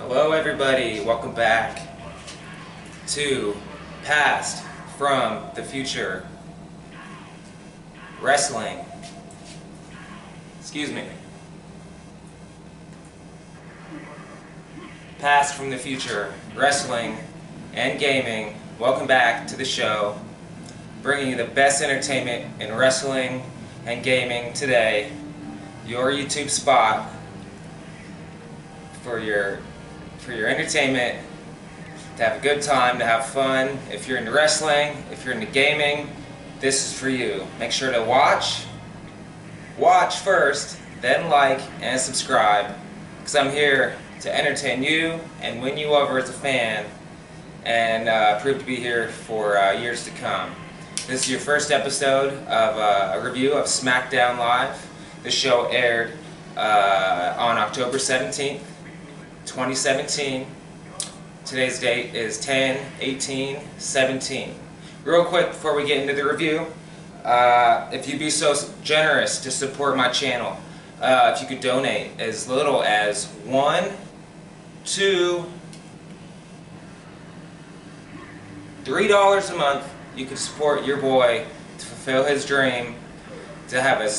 Hello everybody, welcome back to Past from the Future Wrestling. Excuse me. Past from the Future Wrestling and Gaming. Welcome back to the show, bringing you the best entertainment in wrestling and gaming today. Your YouTube spot for your entertainment, to have a good time, to have fun. If you're into wrestling, if you're into gaming, this is for you. Make sure to watch first, then like and subscribe, because I'm here to entertain you and win you over as a fan, and prove to be here for years to come. This is your first episode of a review of Smackdown Live. The show aired on October 17th, 2017. Today's date is 10/18/17. Real quick before we get into the review, if you'd be so generous to support my channel, if you could donate as little as $1, $2, $3 a month, you could support your boy to fulfill his dream, to have a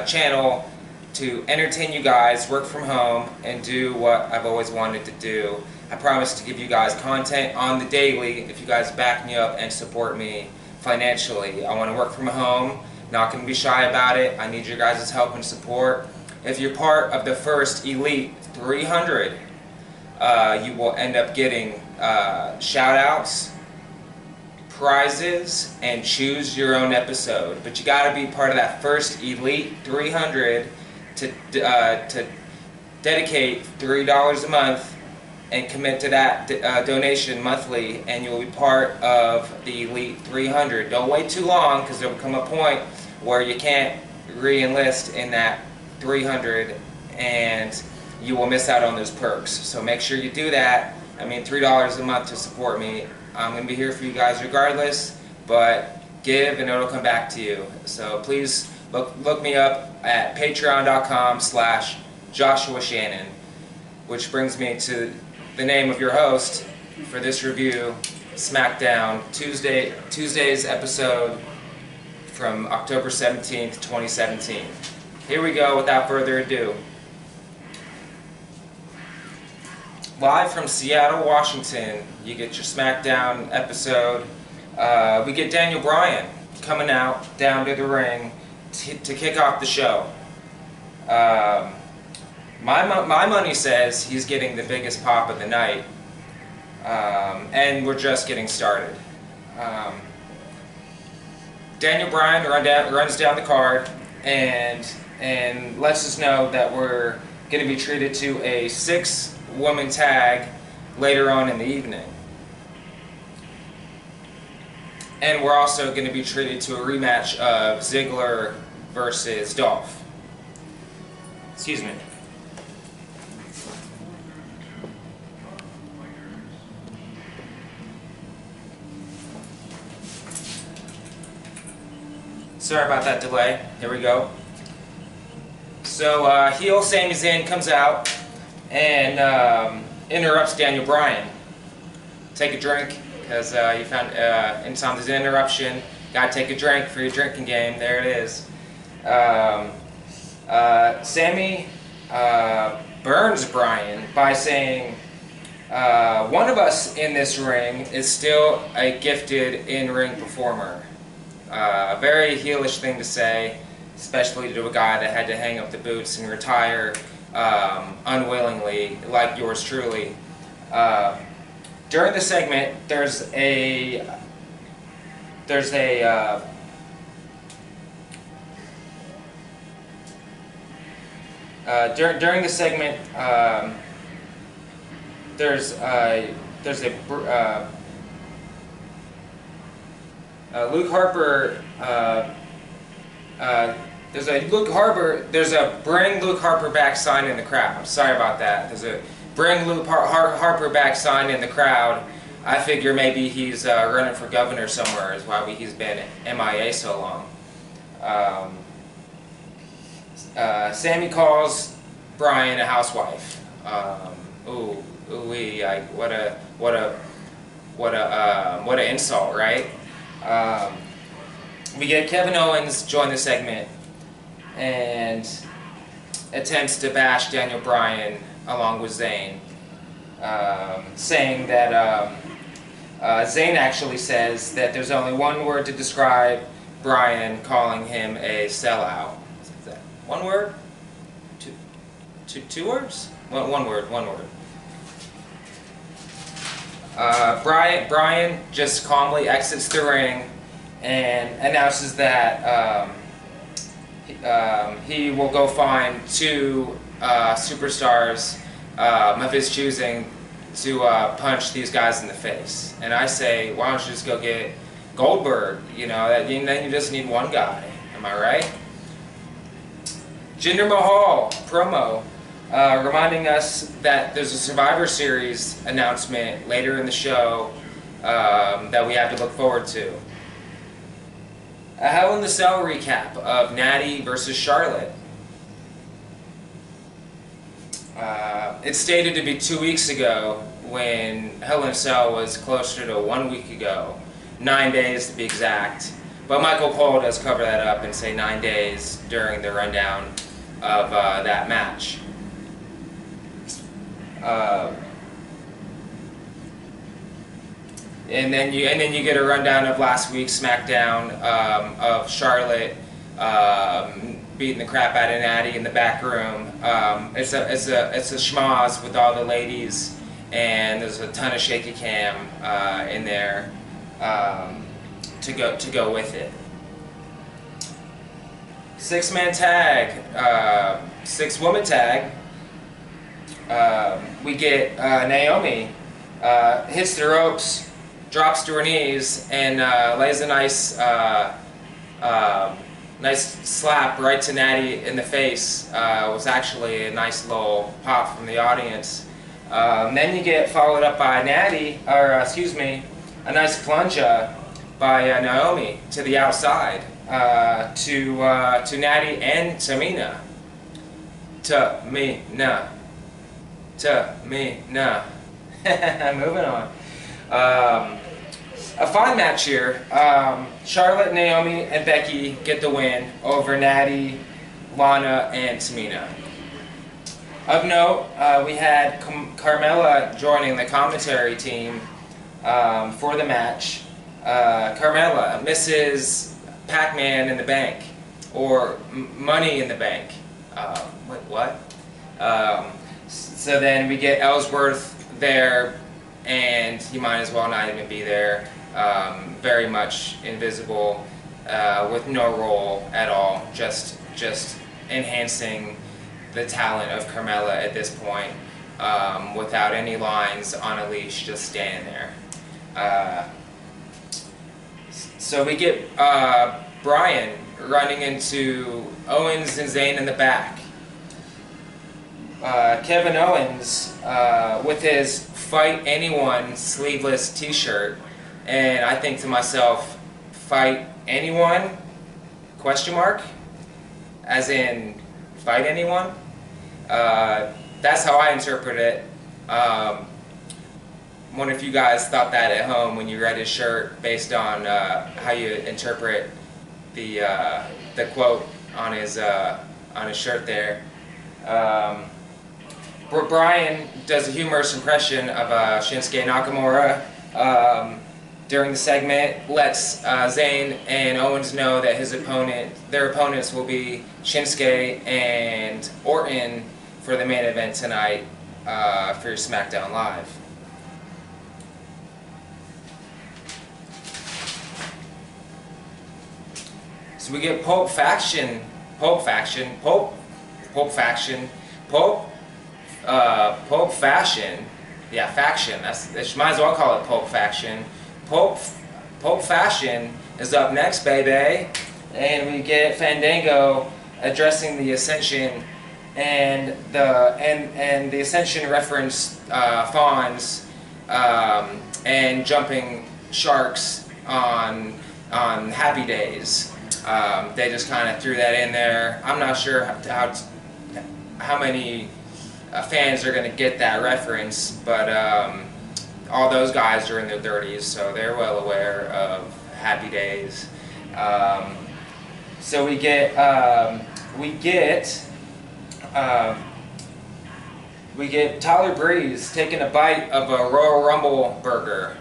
channel to entertain you guys, work from home, and do what I've always wanted to do. I promise to give you guys content on the daily if you guys back me up and support me financially. I want to work from home, not going to be shy about it. I need your guys' help and support. If you're part of the first Elite 300, you will end up getting shout outs, prizes, and choose your own episode. But you got to be part of that first Elite 300 to dedicate $3 a month and commit to that donation monthly, and you'll be part of the Elite 300. Don't wait too long, because there will come a point where you can't re-enlist in that 300 and you will miss out on those perks. So make sure you do that. I mean, $3 a month to support me. I'm going to be here for you guys regardless, but give and it'll come back to you. So please look me up at patreon.com/Joshua Shannon, which brings me to the name of your host for this review, Smackdown, Tuesday's episode from October 17th, 2017. Here we go, without further ado. Live from Seattle, Washington, you get your Smackdown episode. We get Daniel Bryan coming out down to the ring to kick off the show. My money says he's getting the biggest pop of the night, and we're just getting started. Daniel Bryan runs down the card and lets us know that we're going to be treated to a 6-woman tag later on in the evening. And we're also going to be treated to a rematch of Ziggler versus Dolph. Excuse me. Sorry about that delay. Here we go. So heel Sami Zayn comes out and interrupts Daniel Bryan. Take a drink, because you found anytime there's an interruption, gotta take a drink for your drinking game. There it is. Sami burns Bryan by saying, one of us in this ring is still a gifted in-ring performer. A very heelish thing to say, especially to a guy that had to hang up the boots and retire unwillingly, like yours truly. During the segment, during the segment, there's there's a bring Luke Harper back sign in the crowd. Sorry about that. There's a bring Luke Harper back sign in the crowd. I figure maybe he's running for governor somewhere, is why he's been MIA so long. Sami calls Bryan a housewife. ooh-wee, like what an insult, right? We get Kevin Owens join the segment and attempts to bash Daniel Bryan along with Zayn, saying that Zayn actually says that there's only one word to describe Bryan, calling him a sellout. Is that one word? Two words? One word. Bryan just calmly exits the ring and announces that he will go find two superstars of his choosing to punch these guys in the face. And I say, why don't you just go get Goldberg? You know, then you just need one guy. Am I right? Jinder Mahal promo, reminding us that there's a Survivor Series announcement later in the show that we have to look forward to. A Hell in the Cell recap of Natty versus Charlotte. It's stated to be 2 weeks ago when Hell in a Cell was closer to 1 week ago. 9 days to be exact. But Michael Cole does cover that up and say 9 days during the rundown of that match. And then you get a rundown of last week's SmackDown of Charlotte beating the crap out of Natty in the back room. It's a schmoz with all the ladies, and there's a ton of shaky cam in there to go with it. 6-man tag, 6-woman tag. We get Naomi hits the ropes, drops to her knees, and lays a nice slap right to Natty in the face. It was actually a nice little pop from the audience. Then you get followed up by Natty, or excuse me, a nice plunger by Naomi to the outside to Natty and Tamina. Tamina. Moving on. A fine match here. Charlotte, Naomi, and Becky get the win over Natty, Lana, and Tamina. Of note, we had Carmella joining the commentary team for the match. Carmella, Mrs. Pac-Man in the Bank, or Money in the Bank. Wait, what? So then we get Ellsworth there, and he might as well not even be there. Very much invisible, with no role at all, just enhancing the talent of Carmella at this point, without any lines, on a leash, just standing there. So we get Bryan running into Owens and Zayn in the back. Kevin Owens with his Fight Anyone sleeveless t-shirt, and I think to myself, fight anyone? Question mark? As in, fight anyone? That's how I interpret it. Wonder if you guys thought that at home when you read his shirt, based on how you interpret the quote on his shirt there. Bryan does a humorous impression of Shinsuke Nakamura during the segment, lets Zayn and Owens know that their opponents will be Shinsuke and Orton for the main event tonight for your SmackDown Live. So we get Pope Faction, yeah, faction. Might as well call it Pope Faction. Pope Fashion is up next, baby, and we get Fandango addressing the Ascension, and the Ascension reference fawns and jumping sharks on Happy Days. They just kind of threw that in there. I'm not sure how many fans are going to get that reference, but all those guys are in their 30s, so they're well aware of Happy Days. So we get Tyler Breeze taking a bite of a Royal Rumble burger.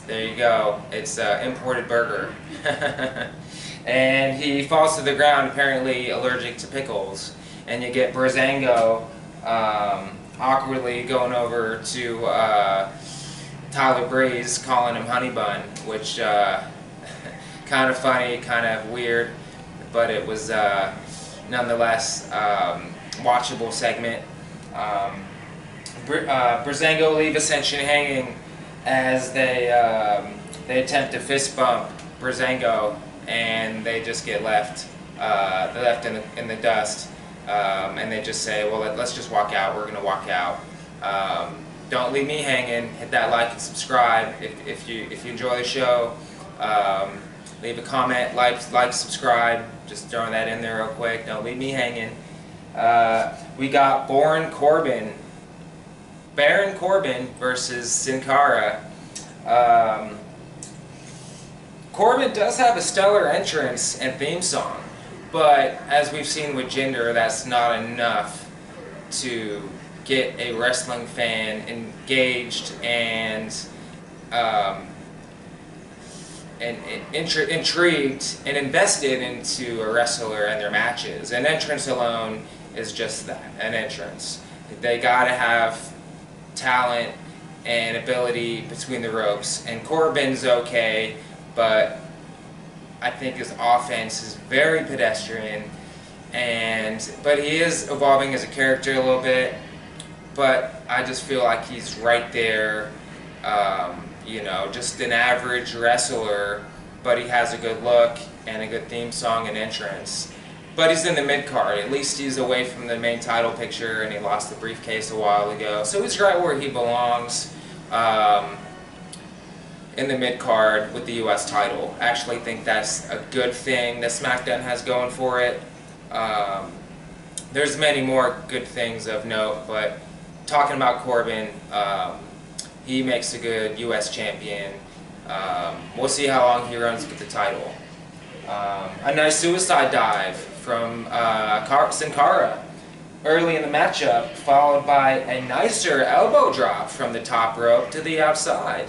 There you go. It's an imported burger. And he falls to the ground, apparently allergic to pickles. And you get Breezango awkwardly going over to Tyler Breeze, calling him Honey Bun, which kind of funny, kind of weird, but it was nonetheless watchable segment. Breezango leave Ascension hanging as they attempt to fist bump Breezango, and they just get left in the dust, and they just say, well, let's just walk out. We're gonna walk out. Don't leave me hanging. Hit that like and subscribe if you enjoy the show. Leave a comment, like, subscribe. Just throwing that in there real quick. Don't leave me hanging. We got Baron Corbin versus Sin Cara. Corbin does have a stellar entrance and theme song, but as we've seen with Jinder, that's not enough to get a wrestling fan engaged and intrigued and invested into a wrestler and their matches. An entrance alone is just that, an entrance. They gotta have talent and ability between the ropes, and Corbin's okay, but I think his offense is very pedestrian, but he is evolving as a character a little bit, but I just feel like he's right there, you know, just an average wrestler, but he has a good look and a good theme song and entrance. But he's in the mid-card. At least he's away from the main title picture, and he lost the briefcase a while ago. So he's right where he belongs, in the mid-card with the U.S. title. I actually think that's a good thing that SmackDown has going for it. There's many more good things of note, but talking about Corbin, he makes a good U.S. champion. We'll see how long he runs with the title. A nice suicide dive from Sin Cara early in the matchup, followed by a nicer elbow drop from the top rope to the outside.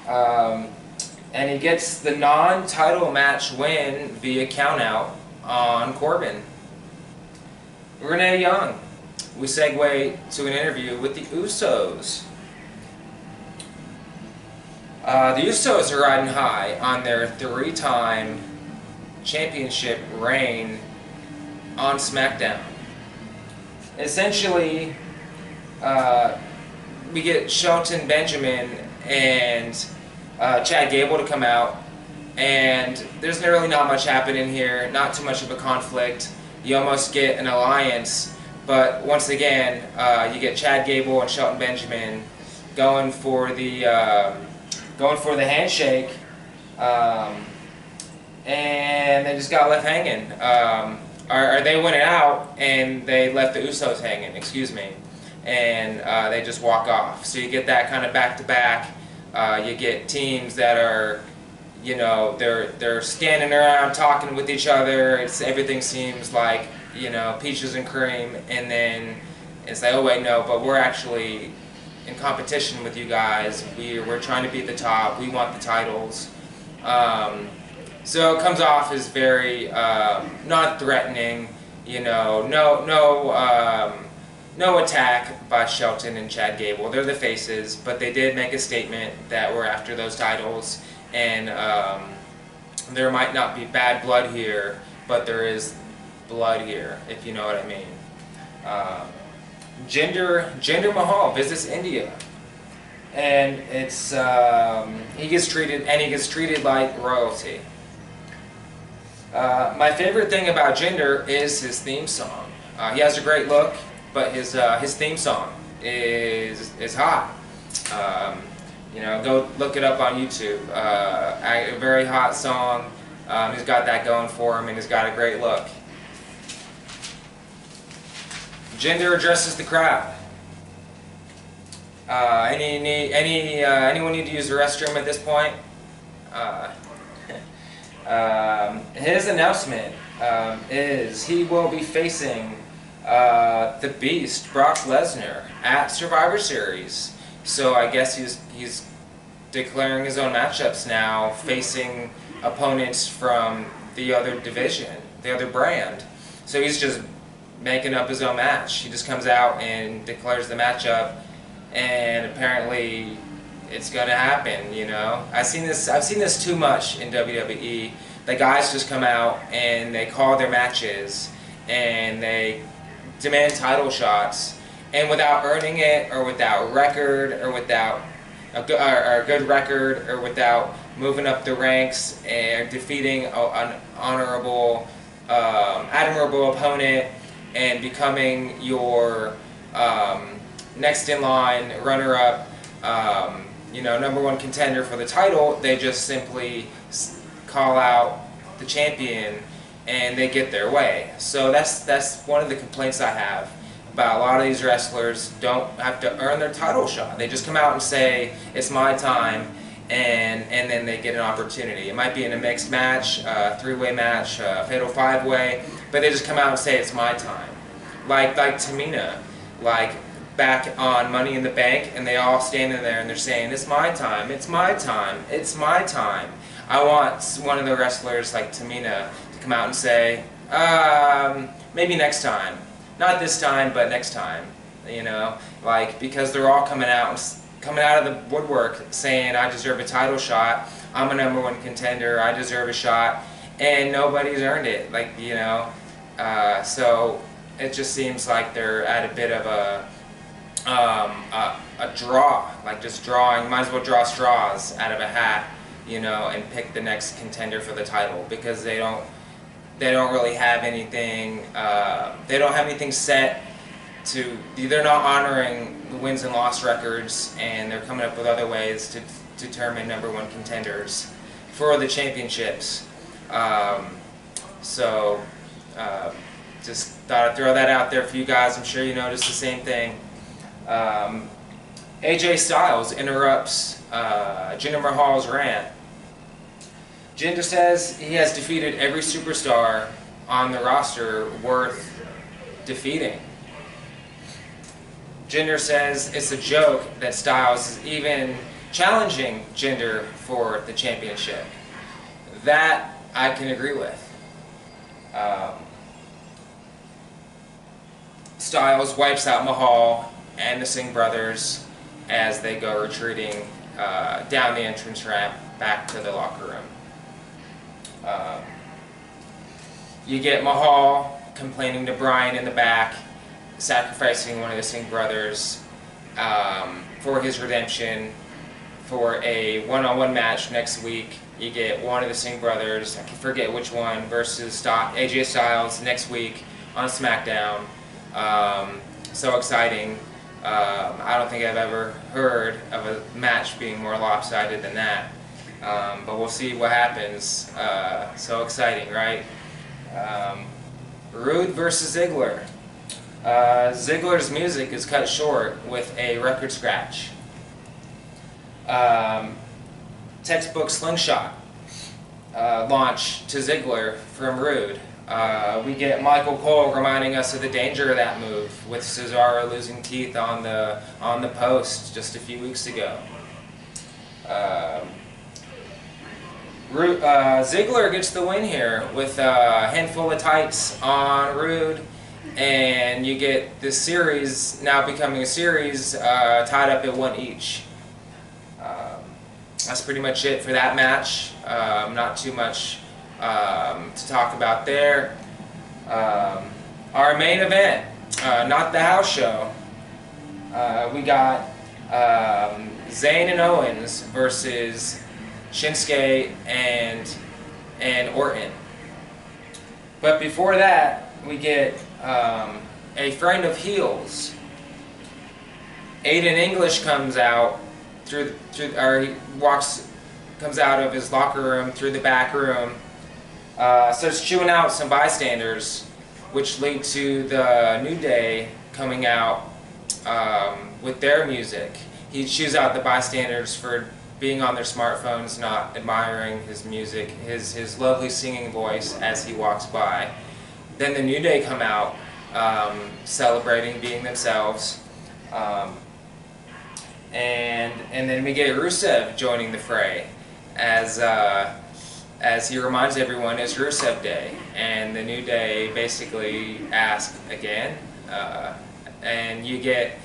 And he gets the non-title match win via countout on Corbin. Renee Young. We segue to an interview with the Usos. The Usos are riding high on their 3-time championship reign on SmackDown. Essentially, we get Shelton Benjamin and Chad Gable to come out, and there's really not much happening here, not too much of a conflict. You almost get an alliance, but once again, you get Chad Gable and Shelton Benjamin going for the handshake, and they just got left hanging. Or they went out and they left the Usos hanging, excuse me, and they just walk off. So you get that kind of back-to-back. You get teams that are, you know, they're standing around talking with each other. Everything seems like, you know, peaches and cream, and then it's like, oh wait, no, but we're actually in competition with you guys. We're trying to beat the top. We want the titles. So it comes off as very non-threatening. You know, no attack by Shelton and Chad Gable. They're the faces, but they did make a statement that we're after those titles, and there might not be bad blood here, but there is blood here, if you know what I mean. Jinder Mahal visits India, and it's he gets treated like royalty. My favorite thing about Jinder is his theme song. He has a great look, but his theme song is hot. You know, go look it up on YouTube. A very hot song. He's got that going for him, and he's got a great look. Jinder addresses the crowd. Anyone need to use the restroom at this point? His announcement is he will be facing the Beast, Brock Lesnar, at Survivor Series. So I guess he's declaring his own matchups now, facing opponents from the other division, the other brand. So he's just making up his own match. He just comes out and declares the matchup, and apparently it's gonna happen. You know, I've seen this too much in WWE. The guys just come out and they call their matches and they demand title shots, and without earning it, or without record, or without a good record, or without moving up the ranks and defeating an honorable, admirable opponent and becoming your next in line runner-up, you know, #1 contender for the title, they just simply call out the champion and they get their way. So that's one of the complaints I have about a lot of these wrestlers. Don't have to earn their title shot. They just come out and say, it's my time, and then they get an opportunity. It might be in a mixed match, three-way match, fatal five-way, but they just come out and say, it's my time. Like Tamina, like back on Money in the Bank, and they all standing there and they're saying, it's my time, it's my time, it's my time. I want one of the wrestlers like Tamina to come out and say, maybe next time. Not this time, but next time. You know, like, because they're all coming out of the woodwork saying, I deserve a title shot, I'm a #1 contender, I deserve a shot, and nobody's earned it. Like, you know, so it just seems like they're at a bit of a draw, like just drawing. Might as well draw straws out of a hat, you know, and pick the next contender for the title, because they don't really have anything. They don't have anything set to. They're not honoring the wins and loss records, and they're coming up with other ways to determine #1 contenders for the championships. Just thought I'd throw that out there for you guys. I'm sure you noticed the same thing. AJ Styles interrupts Jinder Mahal's rant. Jinder says he has defeated every superstar on the roster worth defeating. Jinder says it's a joke that Styles is even challenging Jinder for the championship. That I can agree with. Styles wipes out Mahal and the Singh brothers as they go retreating down the entrance ramp back to the locker room. You get Mahal complaining to Bryan in the back, sacrificing one of the Singh brothers for his redemption for a one-on-one match next week. You get one of the Singh brothers, I can forget which one, versus AJ Styles next week on Smackdown. So exciting. I don't think I've ever heard of a match being more lopsided than that. But we'll see what happens. So exciting, right? Rude versus Ziggler. Ziggler's music is cut short with a record scratch. Textbook slingshot launch to Ziggler from Rude. We get Michael Cole reminding us of the danger of that move, with Cesaro losing teeth on the post just a few weeks ago. Ziggler gets the win here with a handful of tights on Rude, and you get this series now becoming a series tied up at 1 each. That's pretty much it for that match. Not too much to talk about there. Our main event, not the house show. We got Zayn and Owens versus Shinsuke and Orton. But before that, we get a friend of heels. Aiden English comes out comes out of his locker room through the back room, starts chewing out some bystanders, which lead to the New Day coming out with their music. He chews out the bystanders for being on their smartphones, not admiring his music, his lovely singing voice as he walks by. Then the New Day come out, celebrating, being themselves, and then we get Rusev joining the fray as he reminds everyone it's Rusev Day, and the New Day basically ask again, and we get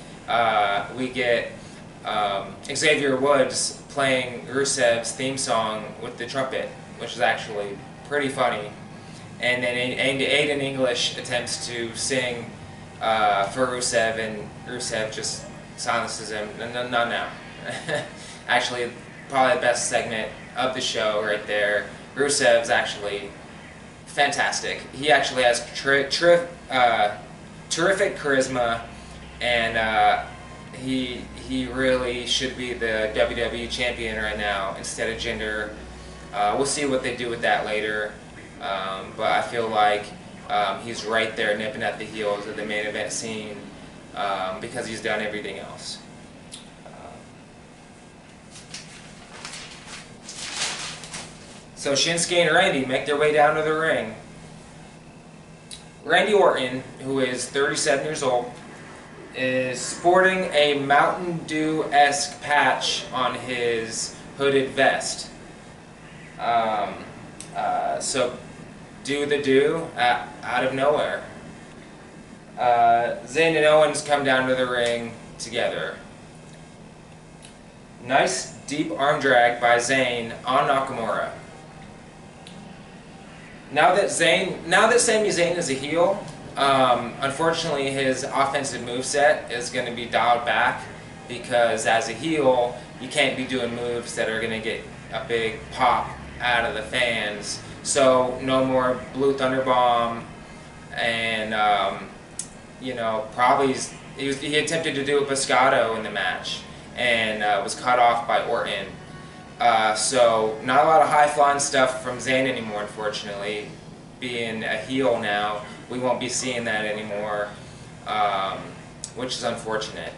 Xavier Woods playing Rusev's theme song with the trumpet, which is actually pretty funny. And then Aiden English attempts to sing for Rusev, and Rusev just silences him. No. Actually, probably the best segment of the show right there. Rusev's actually fantastic. He actually has terrific charisma, and he really should be the WWE champion right now instead of Jinder. We'll see what they do with that later, but I feel like he's right there nipping at the heels of the main event scene because he's done everything else. So Shinsuke and Randy make their way down to the ring. Randy Orton, who is 37 years old, is sporting a Mountain Dew-esque patch on his hooded vest. So do the do out of nowhere. Zayn and Owens come down to the ring together. Nice deep arm drag by Zayn on Nakamura. Now that Sami Zayn is a heel, unfortunately his offensive moveset is going to be dialed back, because as a heel you can't be doing moves that are going to get a big pop out of the fans. So no more Blue Thunder Bomb, and probably he attempted to do a Pescado in the match and was cut off by Orton. So not a lot of high-flying stuff from Zayn anymore, unfortunately. Being a heel now, we won't be seeing that anymore, which is unfortunate.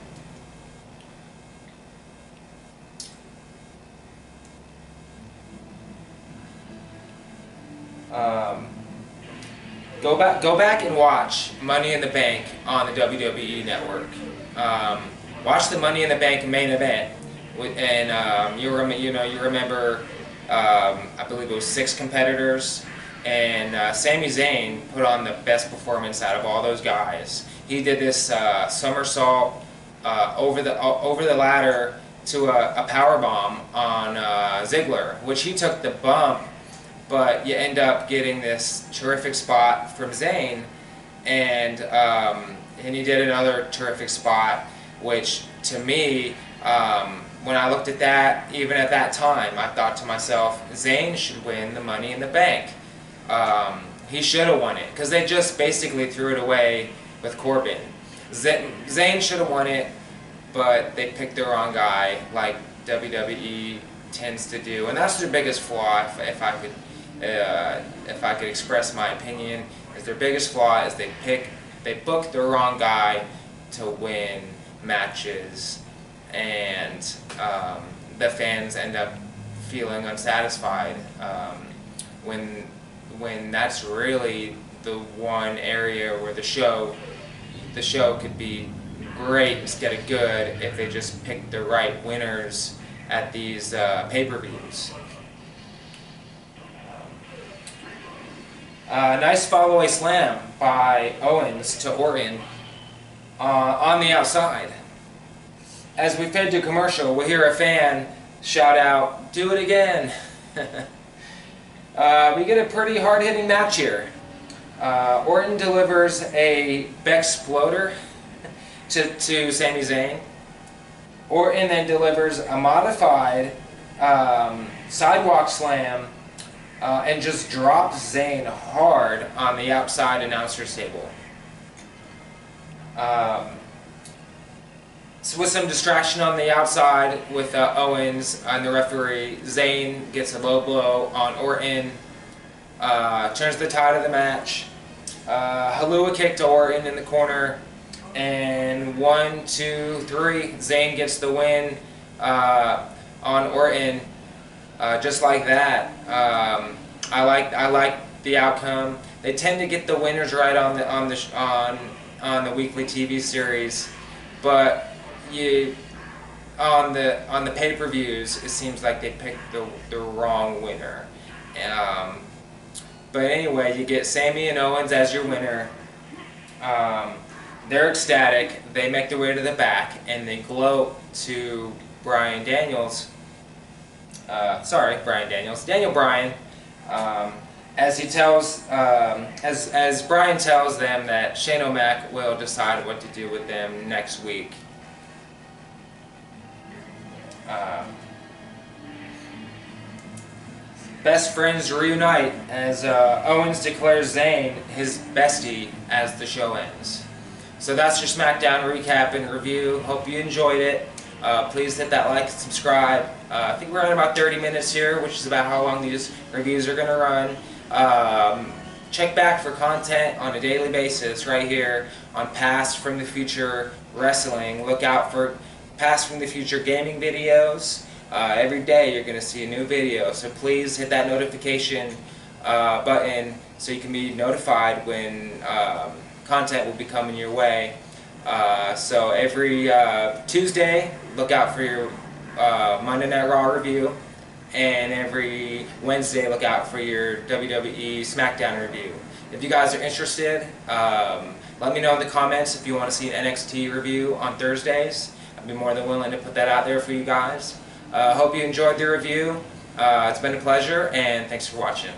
Go back and watch Money in the Bank on the WWE Network. Watch the Money in the Bank main event. And you remember, I believe it was 6 competitors, and Sami Zayn put on the best performance out of all those guys. He did this somersault over the ladder to a power bomb on Ziggler, which he took the bump, but you end up getting this terrific spot from Zayn, and he did another terrific spot, which to me, when I looked at that, even at that time, I thought to myself, Zayn should win the Money in the Bank. He should have won it, because they just basically threw it away with Corbin. Zayn should have won it, but they picked the wrong guy, like WWE tends to do, and that's their biggest flaw. If I could express my opinion, is their biggest flaw is they book the wrong guy to win matches, and the fans end up feeling unsatisfied when that's really the one area where the show could be great instead of good if they just picked the right winners at these pay-per-views. Nice follow-away slam by Owens to Orton on the outside. As we fade to commercial, we'll hear a fan shout out, "Do it again!" We get a pretty hard-hitting match here. Orton delivers a Bexploder to Sami Zayn. Orton then delivers a modified sidewalk slam and just drops Zayn hard on the outside announcer's table. So with some distraction on the outside with Owens and the referee, Zayn gets a low blow on Orton, turns the tide of the match. Halua kick to Orton in the corner, and 1, 2, 3, Zayn gets the win on Orton, just like that. I like the outcome. They tend to get the winners right on the weekly TV series, but on the pay-per-views, it seems like they picked the wrong winner. But anyway, you get Sami and Owens as your winner. They're ecstatic. They make their way to the back and they gloat to Bryan Daniels. Daniel Bryan. As he tells, as Bryan tells them that Shane O'Mac will decide what to do with them next week. Best friends reunite as Owens declares Zayn his bestie as the show ends. So that's your SmackDown recap and review. Hope you enjoyed it. Please hit that like and subscribe. I think we're at about 30 minutes here, which is about how long these reviews are going to run. Check back for content on a daily basis right here on Past from the Future Wrestling. Look out for Past from the Future gaming videos. Every day you're going to see a new video, so please hit that notification button so you can be notified when content will be coming your way. So every Tuesday, look out for your Monday Night Raw review, and every Wednesday, look out for your WWE Smackdown review. If you guys are interested, let me know in the comments if you want to see an NXT review on Thursdays. I'd be more than willing to put that out there for you guys. Hope you enjoyed the review. It's been a pleasure, and thanks for watching.